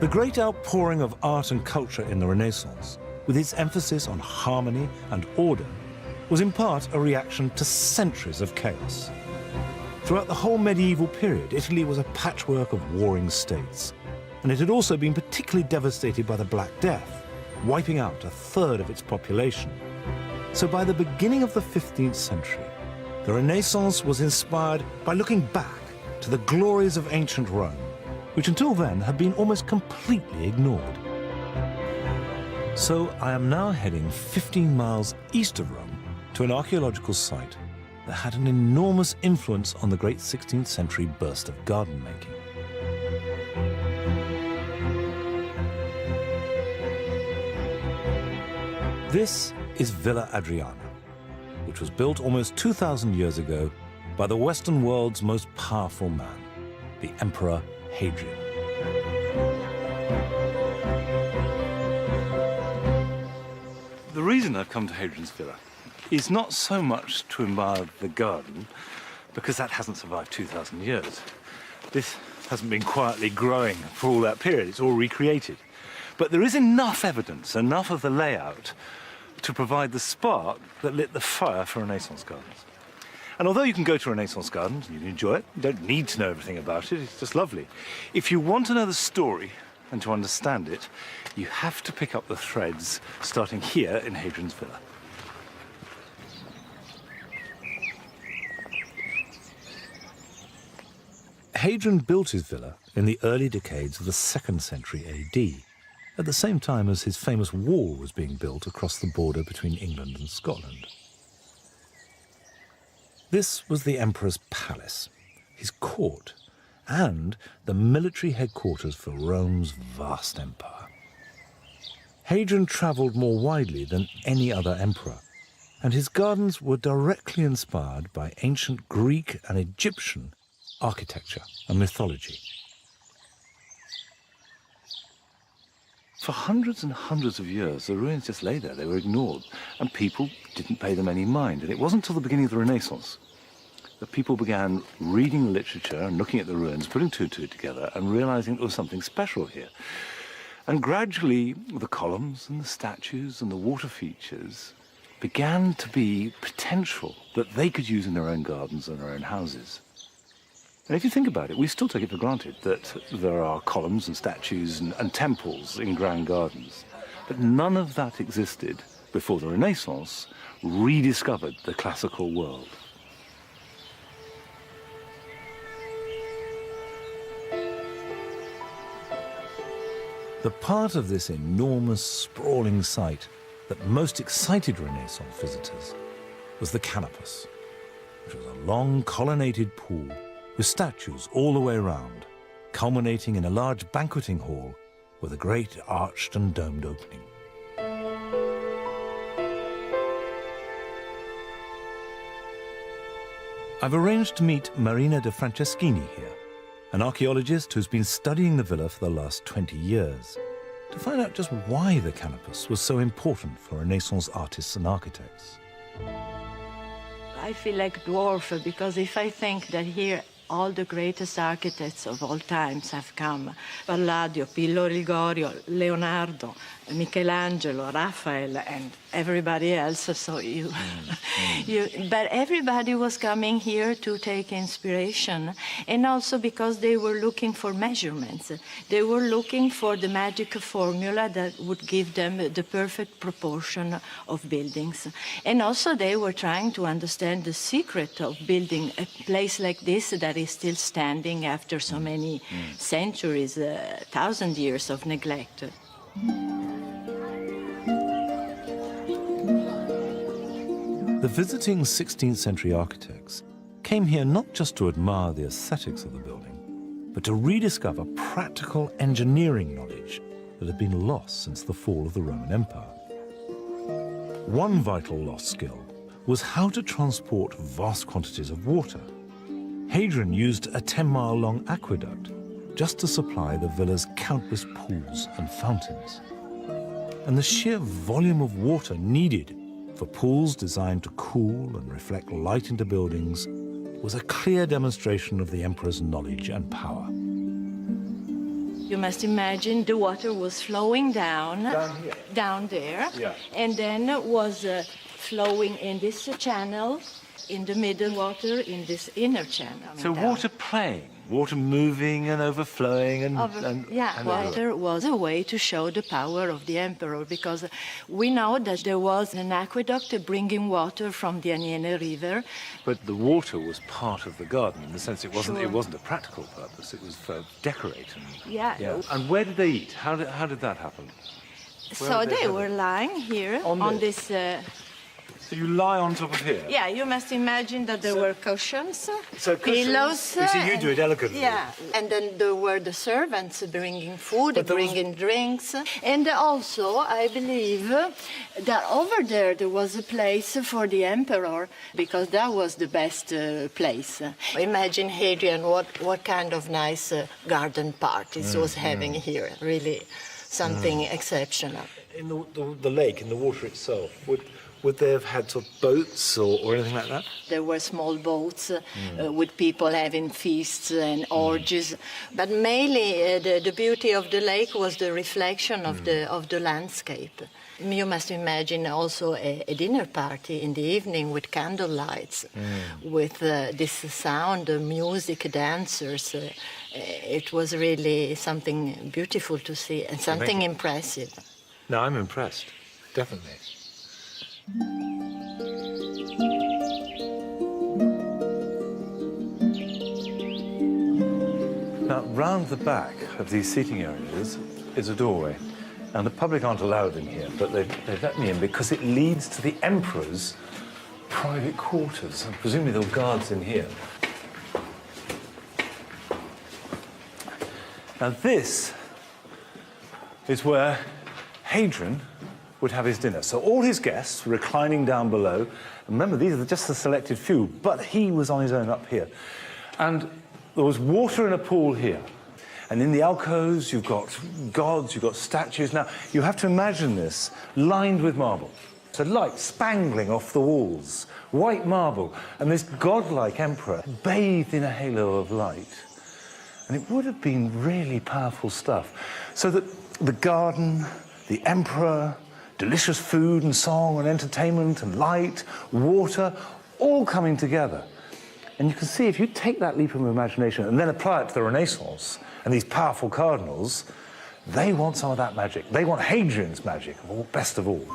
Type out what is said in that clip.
The great outpouring of art and culture in the Renaissance, with its emphasis on harmony and order, was in part a reaction to centuries of chaos. Throughout the whole medieval period, Italy was a patchwork of warring states, and it had also been particularly devastated by the Black Death, wiping out a third of its population. So by the beginning of the 15th century, the Renaissance was inspired by looking back to the glories of ancient Rome, which until then had been almost completely ignored. So I am now heading 15 miles east of Rome to an archaeological site that had an enormous influence on the great 16th century burst of garden making. This is Villa Adriana, which was built almost 2,000 years ago by the Western world's most powerful man, the Emperor Hadrian. The reason I've come to Hadrian's Villa is not so much to admire the garden, because that hasn't survived 2,000 years. This hasn't been quietly growing for all that period, it's all recreated. But there is enough evidence, enough of the layout, to provide the spark that lit the fire for Renaissance gardens. And although you can go to Renaissance gardens and you can enjoy it, you don't need to know everything about it, it's just lovely. If you want to know the story and to understand it, you have to pick up the threads starting here in Hadrian's Villa. Hadrian built his villa in the early decades of the 2nd century AD, at the same time as his famous wall was being built across the border between England and Scotland. This was the emperor's palace, his court, and the military headquarters for Rome's vast empire. Hadrian travelled more widely than any other emperor, and his gardens were directly inspired by ancient Greek and Egyptian architecture and mythology. For hundreds and hundreds of years, the ruins just lay there. They were ignored, and people didn't pay them any mind. And it wasn't until the beginning of the Renaissance that people began reading the literature and looking at the ruins, putting two and two together, and realizing there was something special here. And gradually, the columns and the statues and the water features began to be potential that they could use in their own gardens and their own houses. And if you think about it, we still take it for granted that there are columns and statues and temples in grand gardens. But none of that existed before the Renaissance rediscovered the classical world. The part of this enormous, sprawling site that most excited Renaissance visitors was the Canopus, which was a long colonnaded pool with statues all the way around, culminating in a large banqueting hall with a great arched and domed opening. I've arranged to meet Marina de Franceschini here, an archaeologist who's been studying the villa for the last 20 years, to find out just why the Canopus was so important for Renaissance artists and architects. I feel like dwarf because if I think that here all the greatest architects of all times have come. Palladio, Pillo Rigorio, Leonardo, Michelangelo, Raphael, and everybody else. So but everybody was coming here to take inspiration, and also because they were looking for measurements. They were looking for the magic formula that would give them the perfect proportion of buildings. And also they were trying to understand the secret of building a place like this that is still standing after so many centuries, 1,000 years of neglect. The visiting 16th century architects came here not just to admire the aesthetics of the building, but to rediscover practical engineering knowledge that had been lost since the fall of the Roman Empire. One vital lost skill was how to transport vast quantities of water. Hadrian used a 10-mile-long aqueduct just to supply the villa's countless pools and fountains. And the sheer volume of water needed for pools designed to cool and reflect light into buildings was a clear demonstration of the emperor's knowledge and power. You must imagine the water was flowing down. Down here? Down there. Yeah. And then was flowing in this channel, in the middle water, in this inner channel. So down. water playing, water moving and overflowing and Water was a way to show the power of the emperor, because we know that there was an aqueduct bringing water from the Aniene River. But the water was part of the garden in the sense it wasn't Sure. it wasn't a practical purpose. It was for decorating. Yeah. And where did they eat? How did that happen? So would they they have were it? lying here On on this? this. So you lie on top of here. Yeah, you must imagine that there were cushions, So cushions. pillows. You see, you do it elegantly. Yeah, and then there were the servants bringing food, But there was- bringing drinks. And also, I believe that over there was a place for the emperor, because that was the best place. Imagine, Hadrian, what kind of nice garden parties was having here. Really something exceptional. In the lake, in the water itself, would they have had sort of boats or anything like that? There were small boats with people having feasts and orgies, but mainly the beauty of the lake was the reflection of the landscape. You must imagine also a dinner party in the evening with candle lights, with this sound, music, dancers. It was really something beautiful to see and something impressive. No, I'm impressed, definitely. Now, round the back of these seating areas is a doorway. And the public aren't allowed in here, but they've let me in because it leads to the emperor's private quarters. And presumably there were guards in here. Now, this is where Hadrian would have his dinner. So all his guests were reclining down below. Remember, these are just a selected few, but he was on his own up here. And there was water in a pool here. And in the alcoves, you've got gods, you've got statues. Now, you have to imagine this lined with marble. So light spangling off the walls, white marble, and this godlike emperor bathed in a halo of light. And it would have been really powerful stuff. So that the garden, the emperor, delicious food and song and entertainment and light, water, all coming together. And you can see if you take that leap of imagination and then apply it to the Renaissance and these powerful cardinals, they want some of that magic. They want Hadrian's magic, best of all.